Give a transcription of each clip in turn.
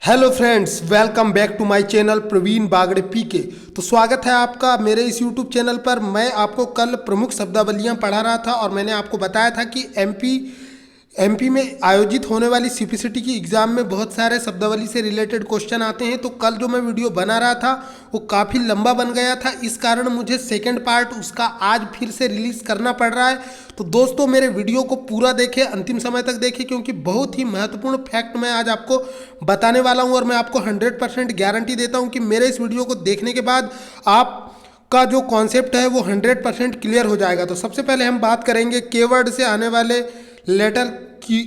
Hello friends, welcome back to my channel Praveen Bagade PK. तो स्वागत है आपका मेरे इस यूट्यूब चैनल पर। मैं आपको कल प्रमुख शब्दावलियां पढ़ा रहा था और मैंने आपको बताया था कि एमपी में आयोजित होने वाली सीपीसीटी की एग्ज़ाम में बहुत सारे शब्दावली से रिलेटेड क्वेश्चन आते हैं। तो कल जो मैं वीडियो बना रहा था वो काफ़ी लंबा बन गया था, इस कारण मुझे सेकंड पार्ट उसका आज फिर से रिलीज़ करना पड़ रहा है। तो दोस्तों मेरे वीडियो को पूरा देखें, अंतिम समय तक देखें, क्योंकि बहुत ही महत्वपूर्ण फैक्ट मैं आज आपको बताने वाला हूं और मैं आपको 100% गारंटी देता हूं कि मेरे इस वीडियो को देखने के बाद आपका जो कॉन्सेप्ट है वो 100% क्लियर हो जाएगा। तो सबसे पहले हम बात करेंगे कीवर्ड से आने वाले लेटर की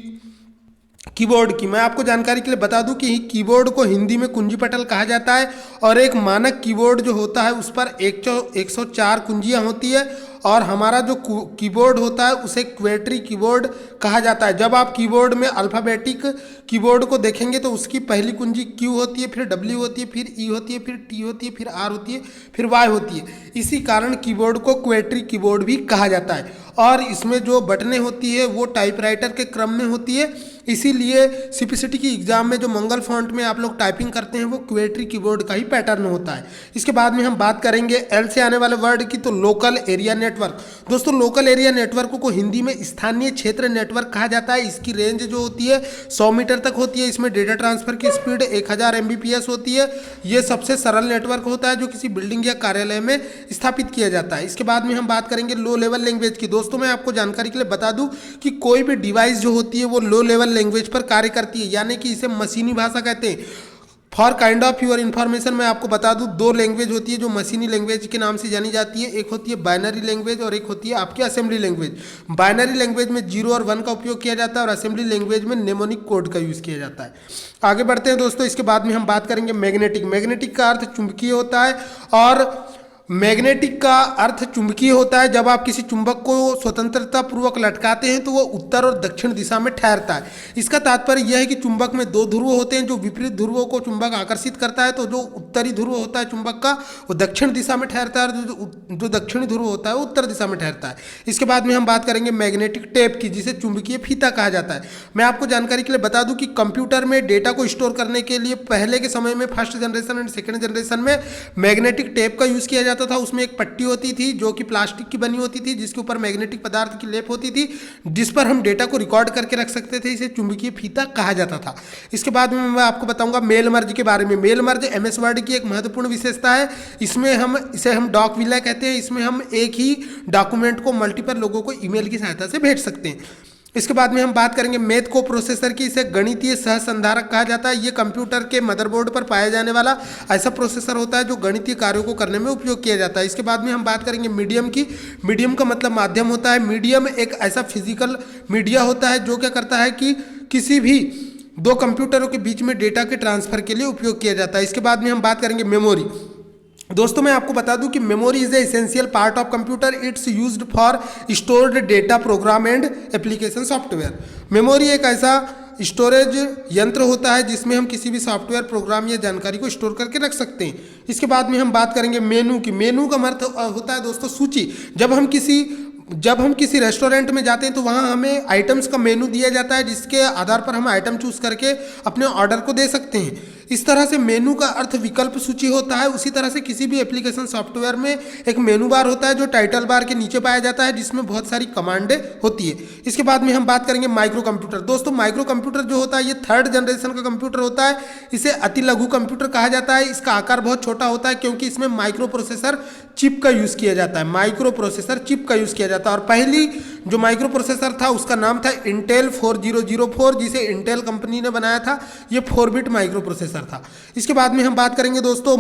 कीबोर्ड की। मैं आपको जानकारी के लिए बता दूं कि कीबोर्ड को हिंदी में कुंजी पटल कहा जाता है और एक मानक कीबोर्ड जो होता है उस पर 104 कुंजियां होती है और हमारा जो कीबोर्ड होता है उसे क्वेट्री कीबोर्ड कहा जाता है। जब आप कीबोर्ड में अल्फ़ाबेटिक कीबोर्ड को देखेंगे तो उसकी पहली कुंजी क्यू होती है, फिर डब्ल्यू होती है, फिर ई होती है, फिर टी होती है, फिर आर होती है, फिर वाई होती है। इसी कारण कीबोर्ड को क्वेट्री कीबोर्ड भी कहा जाता है और इसमें जो बटनें होती है वो टाइपराइटर के क्रम में होती है। इसीलिए सीपीसीटी की एग्जाम में जो मंगल फॉन्ट में आप लोग टाइपिंग करते हैं वो क्वेट्री कीबोर्ड का ही पैटर्न होता है। इसके बाद में हम बात करेंगे एल से आने वाले वर्ड की, तो लोकल एरिया नेटवर्क। दोस्तों लोकल एरिया नेटवर्क को हिंदी में स्थानीय क्षेत्र नेटवर्क कहा जाता है। इसकी रेंज जो होती है 100 मीटर तक होती है। इसमें डेटा ट्रांसफर की स्पीड 1000 MBPS होती है। ये सबसे सरल नेटवर्क होता है जो किसी बिल्डिंग या कार्यालय में स्थापित किया जाता है। इसके बाद में हम बात करेंगे लो लेवल लैंग्वेज की। दोस्तों मैं आपको जानकारी के लिए बता दूं कि कोई भी डिवाइस जो होती है वो लो लेवल लैंग्वेज पर कार्य करती है, यानी कि इसे मशीनी भाषा कहते हैं। For kind of your information मैं आपको बता दूं, दो लैंग्वेज होती है जो मशीनी लैंग्वेज के नाम से जानी जाती है। एक होती है बाइनरी लैंग्वेज और एक होती है आपकी असेंबली लैंग्वेज। बाइनरी लैंग्वेज में 0 और 1 का उपयोग किया जाता है और असेंबली लैंग्वेज में नेमोनिक कोड का यूज़ किया जाता है। आगे बढ़ते हैं दोस्तों। इसके बाद में हम बात करेंगे मैग्नेटिक। मैग्नेटिक का अर्थ चुंबकीय होता है और मैग्नेटिक का अर्थ चुंबकीय होता है। जब आप किसी चुंबक को स्वतंत्रता पूर्वक लटकाते हैं तो वह उत्तर और दक्षिण दिशा में ठहरता है। इसका तात्पर्य यह है कि चुंबक में दो ध्रुव होते हैं, जो विपरीत ध्रुवों को चुंबक आकर्षित करता है। तो जो उत्तरी ध्रुव होता है चुंबक का वो दक्षिण दिशा में ठहरता है और जो दक्षिणी ध्रुव होता है वो उत्तर दिशा में ठहरता है। इसके बाद में हम बात करेंगे मैग्नेटिक टेप की, जिसे चुंबकीय फीता कहा जाता है। मैं आपको जानकारी के लिए बता दूं कि कंप्यूटर में डेटा को स्टोर करने के लिए पहले के समय में first generation and second generation में मैग्नेटिक टेप का यूज़ किया जाता था। उसमें एक पट्टी होती थी जो कि प्लास्टिक की बनी होती थी, जिसके ऊपर मैग्नेटिक पदार्थ की लेप होती थी, जिस पर हम डेटा को रिकॉर्ड करके रख सकते थे। इसे चुंबकीय फीता कहा जाता था। इसके बाद में मैं आपको बताऊंगा मेल मर्ज के बारे में। मेल मर्ज एमएस वर्ड की एक महत्वपूर्ण विशेषता है। इसमें हम डॉक विलय कहते हैं। इसमें हम एक ही डॉक्यूमेंट को मल्टीपल लोगों को ईमेल की सहायता से भेज सकते हैं। इसके बाद में हम बात करेंगे मैथ को प्रोसेसर की। इसे गणितीय सहसंधारक कहा जाता है। ये कंप्यूटर के मदरबोर्ड पर पाया जाने वाला ऐसा प्रोसेसर होता है जो गणितीय कार्यों को करने में उपयोग किया जाता है। इसके बाद में हम बात करेंगे मीडियम की। मीडियम का मतलब माध्यम होता है। मीडियम एक ऐसा फिजिकल मीडिया होता है जो क्या करता है कि किसी भी दो कंप्यूटरों के बीच में डेटा के ट्रांसफर के लिए उपयोग किया जाता है। इसके बाद में हम बात करेंगे मेमोरी। दोस्तों मैं आपको बता दूं कि memory is a essential part of computer. It's used for stored data, program and application software. Memory एक ऐसा स्टोरेज यंत्र होता है जिसमें हम किसी भी सॉफ्टवेयर, प्रोग्राम या जानकारी को स्टोर करके रख सकते हैं। इसके बाद में हम बात करेंगे मेनू की। मेनू का मतलब होता है दोस्तों सूची। जब हम किसी रेस्टोरेंट में जाते हैं तो वहाँ हमें आइटम्स का मेनू दिया जाता है, जिसके आधार पर हम आइटम चूज करके अपने ऑर्डर को दे सकते हैं। इस तरह से मेनू का अर्थ विकल्प सूची होता है। उसी तरह से किसी भी एप्लीकेशन सॉफ्टवेयर में एक मेनू बार होता है जो टाइटल बार के नीचे पाया जाता है, जिसमें बहुत सारी कमांडें होती है। इसके बाद में हम बात करेंगे माइक्रो कंप्यूटर। दोस्तों माइक्रो कंप्यूटर जो होता है ये 3rd जनरेशन का कंप्यूटर होता है। इसे अति लघु कंप्यूटर कहा जाता है। इसका आकार बहुत छोटा होता है क्योंकि इसमें माइक्रो प्रोसेसर चिप का यूज़ किया जाता है। माइक्रो प्रोसेसर चिप का यूज़ किया जाता है और पहली जो माइक्रो प्रोसेसर था उसका नाम था इंटेल 4004, जिसे इंटेल कंपनी ने बनाया था। ये 4 बिट माइक्रो प्रोसेसर था। इसके बाद में हम बात करेंगे दोस्तों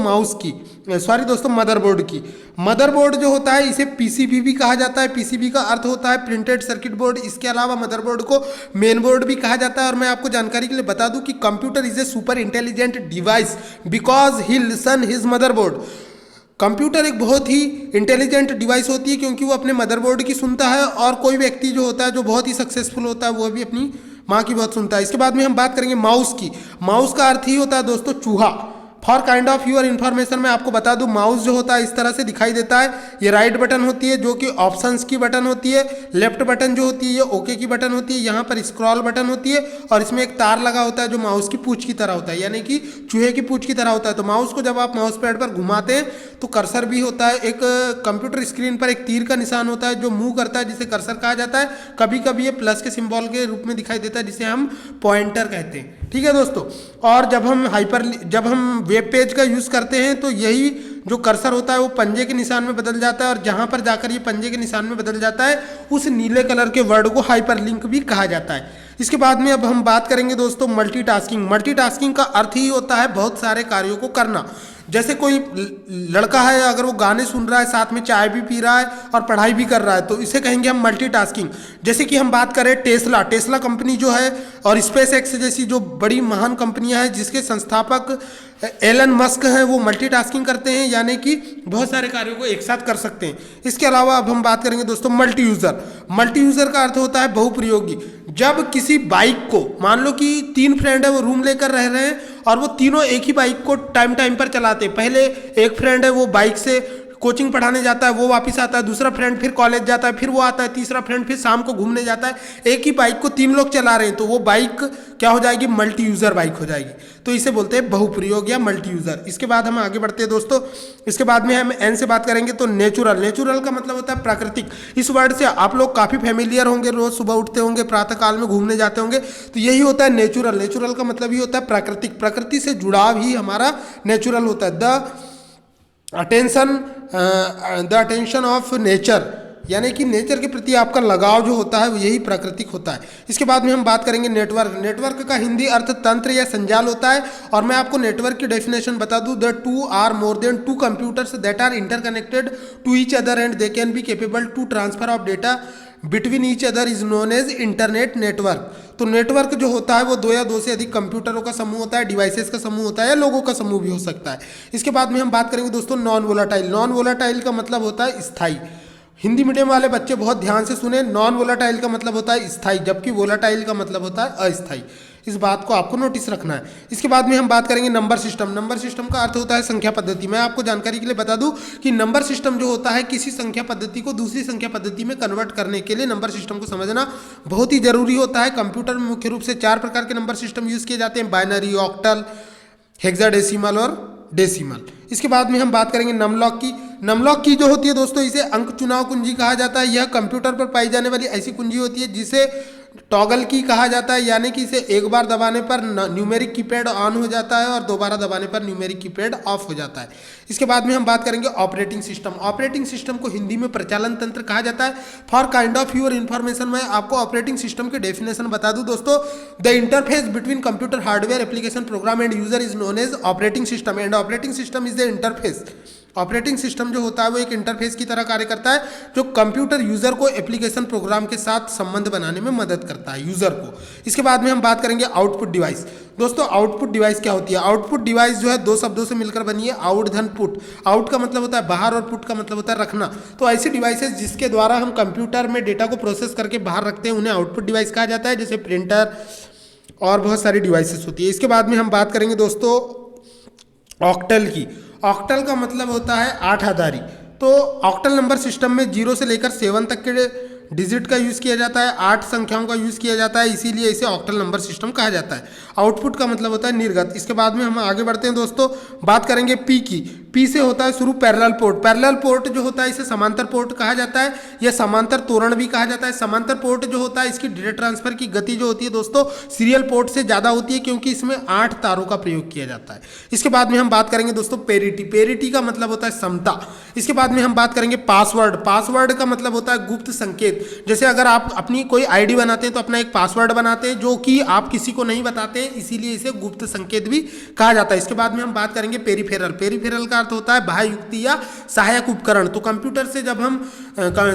मदरबोर्ड की। मदरबोर्ड जो होता है इसे पीसीबी भी कहा जाता है। पीसीबी का अर्थ होता है प्रिंटेड सर्किट बोर्ड। इसके अलावा मदरबोर्ड को मेन बोर्ड भी कहा जाता है। और मैं आपको जानकारी के लिए बता दूं कि computer is a super intelligent device because he listen his motherboard. Computer एक बहुत ही इंटेलिजेंट डिवाइस होती है क्योंकि वो अपने मदरबोर्ड की सुनता है और कोई व्यक्ति जो होता है जो बहुत ही सक्सेसफुल होता है वो भी अपनी माँ की बहुत सुनता है। इसके बाद में हम बात करेंगे माउस की। माउस का अर्थ ही होता है दोस्तों चूहा। For kind of your information मैं आपको बता दूं, माउस जो होता है इस तरह से दिखाई देता है। ये राइट बटन होती है जो कि ऑप्शंस की बटन होती है, लेफ्ट बटन जो होती है ये ओके की बटन होती है, यहाँ पर स्क्रॉल बटन होती है और इसमें एक तार लगा होता है जो माउस की पूंछ की तरह होता है, यानी कि चूहे की पूंछ की तरह होता है। तो माउस को जब आप माउस पैड पर घुमाते हैं तो कर्सर भी होता है, एक कंप्यूटर स्क्रीन पर एक तीर का निशान होता है जो मूव करता है, जिसे कर्सर कहा जाता है। कभी कभी ये प्लस के सिंबल के रूप में दिखाई देता है जिसे हम पॉइंटर कहते हैं। ठीक है दोस्तों, और जब हम वेब पेज का यूज करते हैं तो यही जो कर्सर होता है वो पंजे के निशान में बदल जाता है, और जहां पर जाकर ये पंजे के निशान में बदल जाता है उस नीले कलर के वर्ड को हाइपरलिंक भी कहा जाता है। इसके बाद में अब हम बात करेंगे दोस्तों मल्टीटास्किंग। मल्टीटास्किंग का अर्थ ही होता है बहुत सारे कार्यों को करना। जैसे कोई लड़का है, अगर वो गाने सुन रहा है, साथ में चाय भी पी रहा है और पढ़ाई भी कर रहा है, तो इसे कहेंगे हम मल्टीटास्किंग। जैसे कि हम बात करें टेस्ला कंपनी जो है और स्पेस एक्स जैसी जो बड़ी महान कंपनियां हैं जिसके संस्थापक एलन मस्क हैं, वो मल्टीटास्किंग करते हैं, यानी कि बहुत सारे कार्यों को एक साथ कर सकते हैं। इसके अलावा अब हम बात करेंगे दोस्तों मल्टी यूज़र। मल्टी यूज़र का अर्थ होता है बहुप्रयोगी। जब किसी बाइक को, मान लो कि 3 फ्रेंड है, वो रूम लेकर रह रहे हैं और वो तीनों एक ही बाइक को टाइम पर चलाते हैं। पहले एक फ्रेंड है वो बाइक से कोचिंग पढ़ाने जाता है, वो वापस आता है, दूसरा फ्रेंड फिर कॉलेज जाता है, फिर वो आता है, तीसरा फ्रेंड फिर शाम को घूमने जाता है। एक ही बाइक को 3 लोग चला रहे हैं, तो वो बाइक क्या हो जाएगी? मल्टी यूज़र बाइक हो जाएगी। तो इसे बोलते हैं बहुप्रयोग या मल्टी यूज़र। इसके बाद हम आगे बढ़ते हैं दोस्तों। इसके बाद में हम एन से बात करेंगे तो नेचुरल का मतलब होता है प्राकृतिक। इस वर्ड से आप लोग काफ़ी फेमिलियर होंगे, रोज सुबह उठते होंगे, प्रातः काल में घूमने जाते होंगे, तो यही होता है नेचुरल का मतलब ही होता है प्राकृतिक। प्रकृति से जुड़ाव ही हमारा नेचुरल होता है। द अटेंशन ऑफ नेचर, यानी कि नेचर के प्रति आपका लगाव जो होता है वो यही प्राकृतिक होता है। इसके बाद में हम बात करेंगे नेटवर्क का हिंदी अर्थ तंत्र या संजाल होता है। और मैं आपको नेटवर्क की डेफिनेशन बता दूं, the two are more than two computers that are interconnected to each other and they can be capable to transfer of data between each other is known as internet network. तो network जो होता है वो 2 या 2 से अधिक कंप्यूटरों का समूह होता है, डिवाइसेस का समूह होता है, या लोगों का समूह भी हो सकता है। इसके बाद में हम बात करेंगे दोस्तों नॉन वोलाटाइल का मतलब होता है स्थायी। हिंदी मीडियम वाले बच्चे बहुत ध्यान से सुने, नॉन वोलाटाइल का मतलब होता है स्थायी, जबकि वोलाटाइल का मतलब होता है अस्थायी। इस बात को आपको नोटिस रखना है। इसके बाद में हम बात करेंगे नंबर सिस्टम का अर्थ होता है संख्या पद्धति। मैं आपको जानकारी के लिए बता दूं कि नंबर सिस्टम जो होता है किसी संख्या पद्धति को दूसरी संख्या पद्धति में कन्वर्ट करने के लिए नंबर सिस्टम को समझना बहुत ही जरूरी होता है। कंप्यूटर में मुख्य रूप से 4 प्रकार के नंबर सिस्टम यूज किए जाते हैं, बाइनरी, ऑक्टल, हेक्साडेसिमल और डेसिमल। इसके बाद में हम बात करेंगे नमलॉक की जो होती है दोस्तों, इसे अंक चुनाव कुंजी कहा जाता है। यह कंप्यूटर पर पाई जाने वाली ऐसी कुंजी होती है जिसे टॉगल की कहा जाता है, यानी कि इसे एक बार दबाने पर न्यूमेरिक कीपैड ऑन हो जाता है और दोबारा दबाने पर न्यूमेरिक कीपैड ऑफ हो जाता है। इसके बाद में हम बात करेंगे ऑपरेटिंग सिस्टम को हिंदी में प्रचालन तंत्र कहा जाता है। For kind of your information मैं आपको ऑपरेटिंग सिस्टम की डेफिनेशन बता दूं दोस्तों, the interface between computer hardware application program and user is known as operating system and operating system is the interface. Operating system जो होता है वो एक इंटरफेस की तरह कार्य करता है जो कंप्यूटर यूजर को एप्लीकेशन प्रोग्राम के साथ संबंध बनाने में मदद करता है यूजर को। इसके बाद में हम बात करेंगे आउटपुट डिवाइस। दोस्तों आउटपुट डिवाइस क्या होती है? आउटपुट डिवाइस जो है 2 शब्दों से मिलकर बनी है, आउट धन पुट। आउट का मतलब होता है बाहर और पुट का मतलब होता है रखना। तो ऐसी डिवाइसेस जिसके द्वारा हम कंप्यूटर में डेटा को प्रोसेस करके बाहर रखते हैं उन्हें आउटपुट डिवाइस कहा जाता है, जैसे प्रिंटर और बहुत सारी डिवाइसेस होती है। इसके बाद में हम बात करेंगे दोस्तों ऑक्टल की। ऑक्टल का मतलब होता है 8 आधारी। तो ऑक्टल नंबर सिस्टम में 0 से लेकर 7 तक के डिजिट का यूज़ किया जाता है, 8 संख्याओं का यूज़ किया जाता है, इसीलिए इसे ऑक्टल नंबर सिस्टम कहा जाता है। आउटपुट का मतलब होता है निर्गत। इसके बाद में हम आगे बढ़ते हैं दोस्तों, बात करेंगे पी की। पी से होता है शुरू पैरेलल पोर्ट जो होता है इसे समांतर पोर्ट कहा जाता है या समांतर तोरण भी कहा जाता है। समांतर पोर्ट जो होता है इसकी डेटा ट्रांसफर की गति जो होती है दोस्तों सीरियल पोर्ट से ज़्यादा होती है, क्योंकि इसमें 8 तारों का प्रयोग किया जाता है। इसके बाद में हम बात करेंगे दोस्तों पेरिटी का मतलब होता है समता। इसके बाद में हम बात करेंगे पासवर्ड का मतलब होता है गुप्त संकेत। जैसे अगर आप अपनी कोई आईडी बनाते हैं तो अपना एक पासवर्ड बनाते हैं जो कि आप किसी को नहीं बताते, इसीलिए इसे गुप्त संकेत भी कहा जाता है। इसके बाद में हम बात करेंगे पेरिफेरल का अर्थ होता है बाह्य युक्ति या सहायक उपकरण। तो कंप्यूटर से जब हम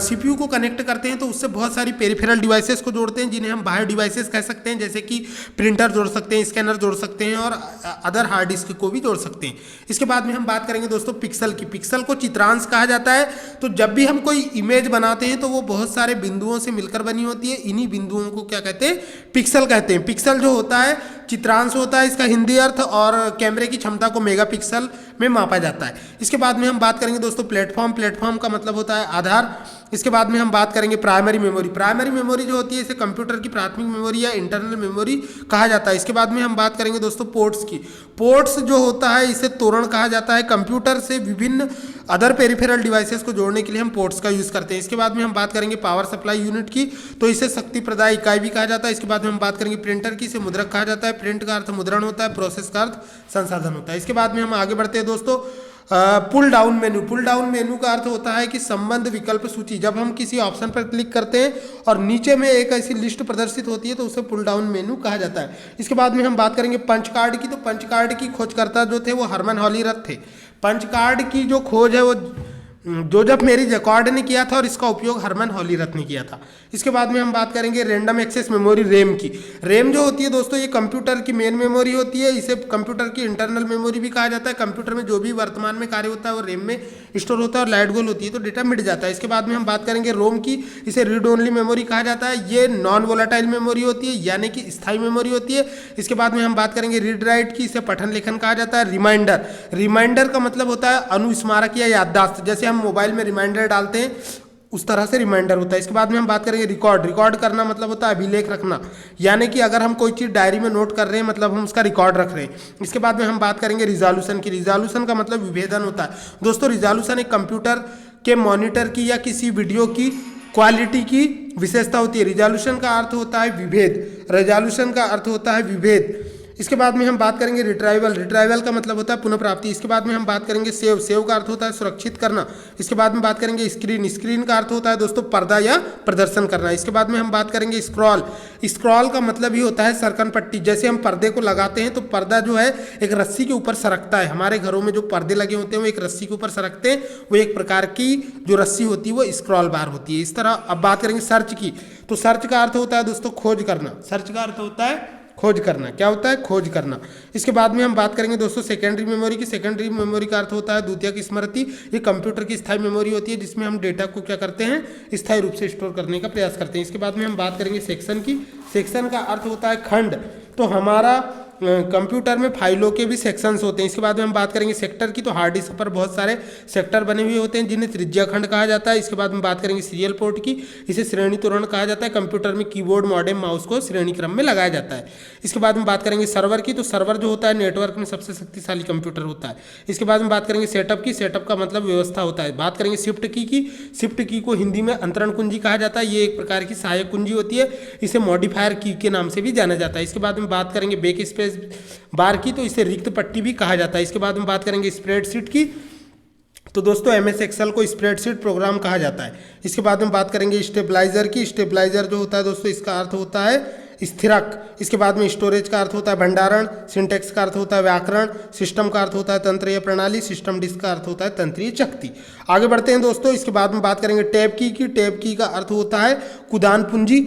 सीपीयू को कनेक्ट करते हैं तो उससे बहुत सारी पेरिफेरल डिवाइसेस को जोड़ते हैं जिन्हें हम बाह्य डिवाइसेस कह सकते हैं, जैसे कि प्रिंटर जोड़ सकते हैं, स्कैनर जोड़ सकते हैं और अदर हार्ड डिस्क को भी जोड़ सकते हैं। इसके बाद में हम बात करेंगे दोस्तों पिक्सल की। पिक्सल को चित्रांश कहा जाता है। तो जब भी हम कोई इमेज बनाते हैं तो वो बहुत सारे बिंदुओं से मिलकर बनी होती है, इन्हीं बिंदुओं को क्या कहते हैं? पिक्सल कहते हैं। पिक्सल जो होता है चित्रांश होता है इसका हिंदी अर्थ, और कैमरे की क्षमता को मेगापिक्सल में मापा जाता है। इसके बाद में हम बात करेंगे दोस्तों प्लेटफॉर्म। प्लेटफॉर्म का मतलब होता है आधार। इसके बाद में हम बात करेंगे प्राइमरी मेमोरी। प्राइमरी मेमोरी जो होती है इसे कंप्यूटर की प्राथमिक मेमोरी या इंटरनल मेमोरी कहा जाता है। इसके बाद में हम बात करेंगे दोस्तों पोर्ट्स की। पोर्ट्स जो होता है इसे तोरण कहा जाता है। कंप्यूटर से विभिन्न अदर पेरिफेरल डिवाइसेस को जोड़ने के लिए हम पोर्ट्स का यूज करते हैं। इसके बाद में हम बात करेंगे पावर सप्लाई यूनिट की, तो इसे शक्ति प्रदाय इकाई भी कहा जाता है। इसके बाद में हम बात करेंगे प्रिंटर की, इसे मुद्रक कहा जाता है। प्रिंट का अर्थ मुद्रण होता है, प्रोसेस का अर्थ संसाधन होता है। इसके बाद में हम आगे बढ़ते हैं दोस्तों pull down menu. Pull down menu का अर्थ होता है कि संबंध विकल्प सूची। जब हम किसी ऑप्शन पर क्लिक करते हैं और नीचे में एक ऐसी लिस्ट प्रदर्शित होती है तो उसे पुल डाउन मेनू कहा जाता है। इसके बाद में हम बात करेंगे पंच कार्ड की। तो पंच कार्ड की खोजकर्ता जो थे वो हरमन हॉलीरथ थे। पंच कार्ड की जो खोज है वो जोसेफ मेरी जैकार्ड ने किया था और इसका उपयोग हरमन हॉलीरथ ने किया था। इसके बाद में हम बात करेंगे रैंडम एक्सेस मेमोरी रैम की। रैम जो होती है दोस्तों ये कंप्यूटर की मेन मेमोरी होती है। इसे कंप्यूटर की इंटरनल मेमोरी भी कहा जाता है। कंप्यूटर में जो भी वर्तमान में कार्य होता है वो रैम में स्टोर होता है और लाइट गोल होती है तो डेटा मिट जाता है। इसके बाद में हम बात करेंगे रोम की। इसे रीड ओनली मेमोरी कहा जाता है। ये नॉन वोलेटाइल मेमोरी होती है यानी कि स्थायी मेमोरी होती है। इसके बाद में हम बात करेंगे रीड राइट की। इसे पठन लेखन कहा जाता है। रिमाइंडर, रिमाइंडर का मतलब होता है अनुस्मारक या याददाश्त। जैसे हम मोबाइल में रिमाइंडर डालते हैं उस तरह से रिमाइंडर होता है। इसके बाद में हम बात करेंगे रिकॉर्ड। रिकॉर्ड करना मतलब होता है अभिलेख रखना, यानी कि अगर हम कोई चीज़ डायरी में नोट कर रहे हैं मतलब हम उसका रिकॉर्ड रख रहे हैं। इसके बाद में हम बात करेंगे रिजोल्यूशन की। रिजोल्यूशन का मतलब विभेदन होता है। दोस्तों रिजोल्यूशन एक कंप्यूटर के मॉनिटर की या किसी वीडियो की क्वालिटी की विशेषता होती है। रिजोल्यूशन का अर्थ होता है विभेद। रिजोल्यूशन का अर्थ होता है विभेद। इसके बाद में हम बात करेंगे रिट्राइवल। रिट्राइवल का मतलब होता है पुनः प्राप्ति। इसके बाद में हम बात करेंगे सेव। सेव का अर्थ होता है सुरक्षित करना। इसके बाद में बात करेंगे स्क्रीन। स्क्रीन का अर्थ होता है दोस्तों पर्दा या प्रदर्शन करना। इसके बाद में हम बात करेंगे स्क्रॉल। स्क्रॉल का मतलब ही होता है सरकन पट्टी। जैसे हम पर्दे को लगाते हैं तो पर्दा जो है एक रस्सी के ऊपर सरकता है। हमारे घरों में जो पर्दे लगे होते हैं वो एक रस्सी के ऊपर सरकते हैं। वो एक प्रकार की जो रस्सी होती है वो स्क्रॉल बार होती है। इस तरह अब बात करेंगे सर्च की। तो सर्च का अर्थ होता है दोस्तों खोज करना। सर्च का अर्थ होता है खोज करना। क्या होता है? खोज करना। इसके बाद में हम बात करेंगे दोस्तों सेकेंडरी मेमोरी की। सेकेंडरी मेमोरी का अर्थ होता है द्वितीयक स्मृति। ये कंप्यूटर की स्थायी मेमोरी होती है जिसमें हम डेटा को क्या करते हैं स्थायी रूप से स्टोर करने का प्रयास करते हैं। इसके बाद में हम बात करेंगे सेक्शन की। सेक्शन का अर्थ होता है खंड। तो हमारा कंप्यूटर में फाइलों के भी सेक्शंस होते हैं। इसके बाद में हम बात करेंगे सेक्टर की। तो हार्ड डिस्क पर बहुत सारे सेक्टर बने हुए होते हैं जिन्हें त्रिज्या खंड कहा जाता है। इसके बाद में बात करेंगे सीरियल पोर्ट की। इसे श्रेणी तोरण कहा जाता है। कंप्यूटर में कीबोर्ड मॉडेम माउस को श्रेणी क्रम में लगाया जाता है। इसके बाद में बात करेंगे सर्वर की। तो सर्वर जो होता है नेटवर्क में सबसे शक्तिशाली कंप्यूटर होता है। इसके बाद में बात करेंगे सेटअप की। सेटअप का मतलब व्यवस्था होता है। बात करेंगे शिफ्ट की। शिफ्ट की को हिंदी में अंतरण कुंजी कहा जाता है। ये एक प्रकार की सहायक कुंजी होती है। इसे मॉडिफायर की के नाम से भी जाना जाता है। इसके बाद में बात करेंगे बैक स्पेस बार की। तो इसे रिक्त पट्टी भी कहा जाता है। इसके बाद में बात करेंगे स्प्रेडशीट की। तो दोस्तों MS एक्सेल को स्प्रेडशीट प्रोग्राम कहा जाता है। इसके बाद में बात करेंगे स्टेबलाइजर की। स्टेबलाइजर जो होता है दोस्तों इसका अर्थ होता है स्थिरक। इसके बाद में स्टोरेज का अर्थ होता है भंडारण। सिंटेक्स का अर्थ होता है व्याकरण। सिस्टम का अर्थ होता है तंत्र या प्रणाली। सिस्टम डिस्क का अर्थ होता है तंत्रीय शक्ति। आगे बढ़ते हैं दोस्तों। इसके बाद में बात करेंगे टैब की। टैब की का अर्थ होता है कुदान पूंजी।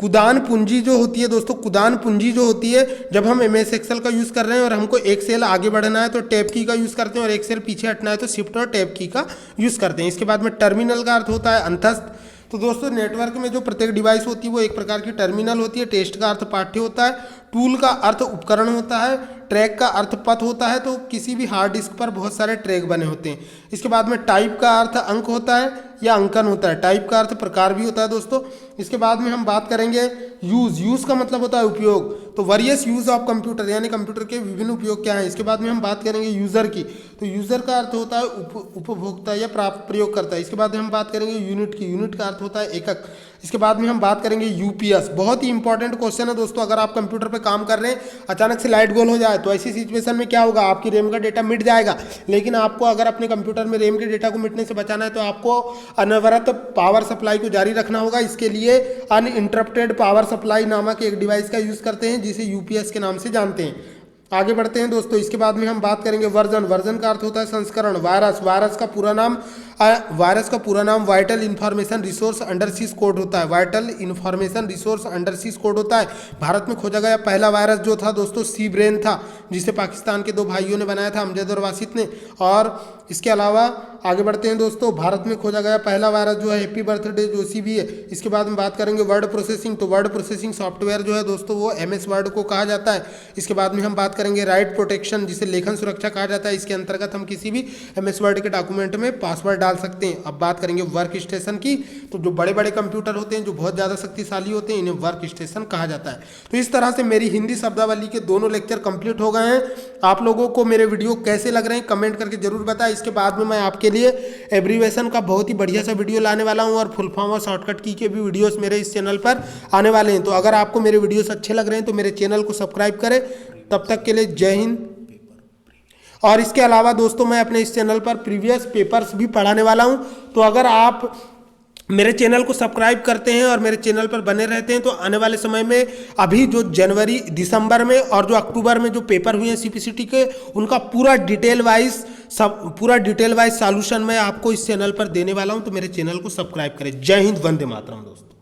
कुदान पूंजी जो होती है दोस्तों, कुदान पूंजी जो होती है जब हम MS एक्सेल का यूज़ कर रहे हैं और हमको एक सेल आगे बढ़ना है तो टैब की का यूज़ करते हैं और एक सेल पीछे हटना है तो शिफ्ट और टैब की का यूज़ करते हैं। इसके बाद में टर्मिनल का अर्थ होता है अंतस्थ। तो दोस्तों नेटवर्क में जो प्रत्येक डिवाइस होती है वो एक प्रकार की टर्मिनल होती है। टेस्ट का अर्थ पाठ्य होता है। टूल का अर्थ उपकरण होता है। ट्रैक का अर्थ पथ होता है। तो किसी भी हार्ड डिस्क पर बहुत सारे ट्रैक बने होते हैं। इसके बाद में टाइप का अर्थ अंक होता है या अंकन होता है। टाइप का अर्थ प्रकार भी होता है दोस्तों। इसके बाद में हम बात करेंगे यूज़। यूज़ का मतलब होता है उपयोग। तो वेरियस यूज़ ऑफ कंप्यूटर यानी कंप्यूटर के विभिन्न उपयोग क्या हैं। इसके बाद में हम बात करेंगे यूज़र की। तो यूज़र का अर्थ होता है उपभोक्ता या प्राप्त प्रयोगकर्ता। इसके बाद में हम बात करेंगे यूनिट की। यूनिट का अर्थ होता है एकक। इसके बाद में हम बात करेंगे UPS। बहुत ही इंपॉर्टेंट क्वेश्चन है दोस्तों। अगर आप कंप्यूटर पे काम कर रहे हैं अचानक से लाइट गोल हो जाए तो ऐसी सिचुएशन में क्या होगा, आपकी रैम का डेटा मिट जाएगा। लेकिन आपको अगर अपने कंप्यूटर में रैम के डेटा को मिटने से बचाना है तो आपको अनवरत पावर सप्लाई को जारी रखना होगा। इसके लिए अनइंटरप्टेड पावर सप्लाई नामक एक डिवाइस का यूज़ करते हैं जिसे UPS के नाम से जानते हैं। आगे बढ़ते हैं दोस्तों। इसके बाद में हम बात करेंगे वर्जन। वर्जन का अर्थ होता है संस्करण। वायरस। वायरस का पूरा नाम वाइटल इन्फॉर्मेशन रिसोर्स अंडरसीज कोड होता है। वाइटल इन्फॉर्मेशन रिसोर्स अंडरसीज कोड होता है। भारत में खोजा गया पहला वायरस जो था दोस्तों सी ब्रेन था। जिसे पाकिस्तान के 2 भाइयों ने बनाया था, अमजद और वासित ने। और इसके अलावा आगे बढ़ते हैं दोस्तों, भारत में खोजा गया पहला वायरस जो है हैप्पी बर्थडे जोशी भी है। इसके बाद हम बात करेंगे वर्ड प्रोसेसिंग, तो वर्ड प्रोसेसिंग सॉफ्टवेयर जो है दोस्तों वो MS वर्ड को कहा जाता है। इसके बाद में हम बात करेंगे राइट प्रोटेक्शन, जिसे लेखन सुरक्षा कहा जाता है। इसके अंतर्गत हम किसी भी MS वर्ड के डॉक्यूमेंट में पासवर्ड डाल सकते हैं। अब बात करेंगे वर्क स्टेशन की, तो जो बड़े बड़े कंप्यूटर होते हैं जो बहुत ज़्यादा शक्तिशाली होते हैं इन्हें वर्क स्टेशन कहा जाता है। तो इस तरह से मेरी हिंदी शब्दावली के दोनों लेक्चर कंप्लीट हो गए हैं। आप लोगों को मेरे वीडियो कैसे लग रहे हैं कमेंट करके जरूर बताएं। इसके बाद में मैं आपके लिए एब्रीवेशन का बहुत ही बढ़िया सा वीडियो लाने वाला हूं और फुल फॉर्म और शॉर्टकट की के भी वीडियोस मेरे इस चैनल पर आने वाले हैं। तो अगर आपको मेरे वीडियोस अच्छे लग रहे हैं तो मेरे चैनल को सब्सक्राइब करें। तब तक के लिए जय हिंद। और इसके अलावा दोस्तों मैं अपने इस चैनल पर प्रीवियस पेपर्स भी पढ़ाने वाला हूं। तो अगर आप मेरे चैनल को सब्सक्राइब करते हैं और मेरे चैनल पर बने रहते हैं तो आने वाले समय में अभी जो जनवरी दिसंबर में और जो अक्टूबर में जो पेपर हुए हैं CPCT के, उनका पूरा डिटेल वाइज सॉल्यूशन मैं आपको इस चैनल पर देने वाला हूं। तो मेरे चैनल को सब्सक्राइब करें। जय हिंद, वंदे मातरम दोस्तों।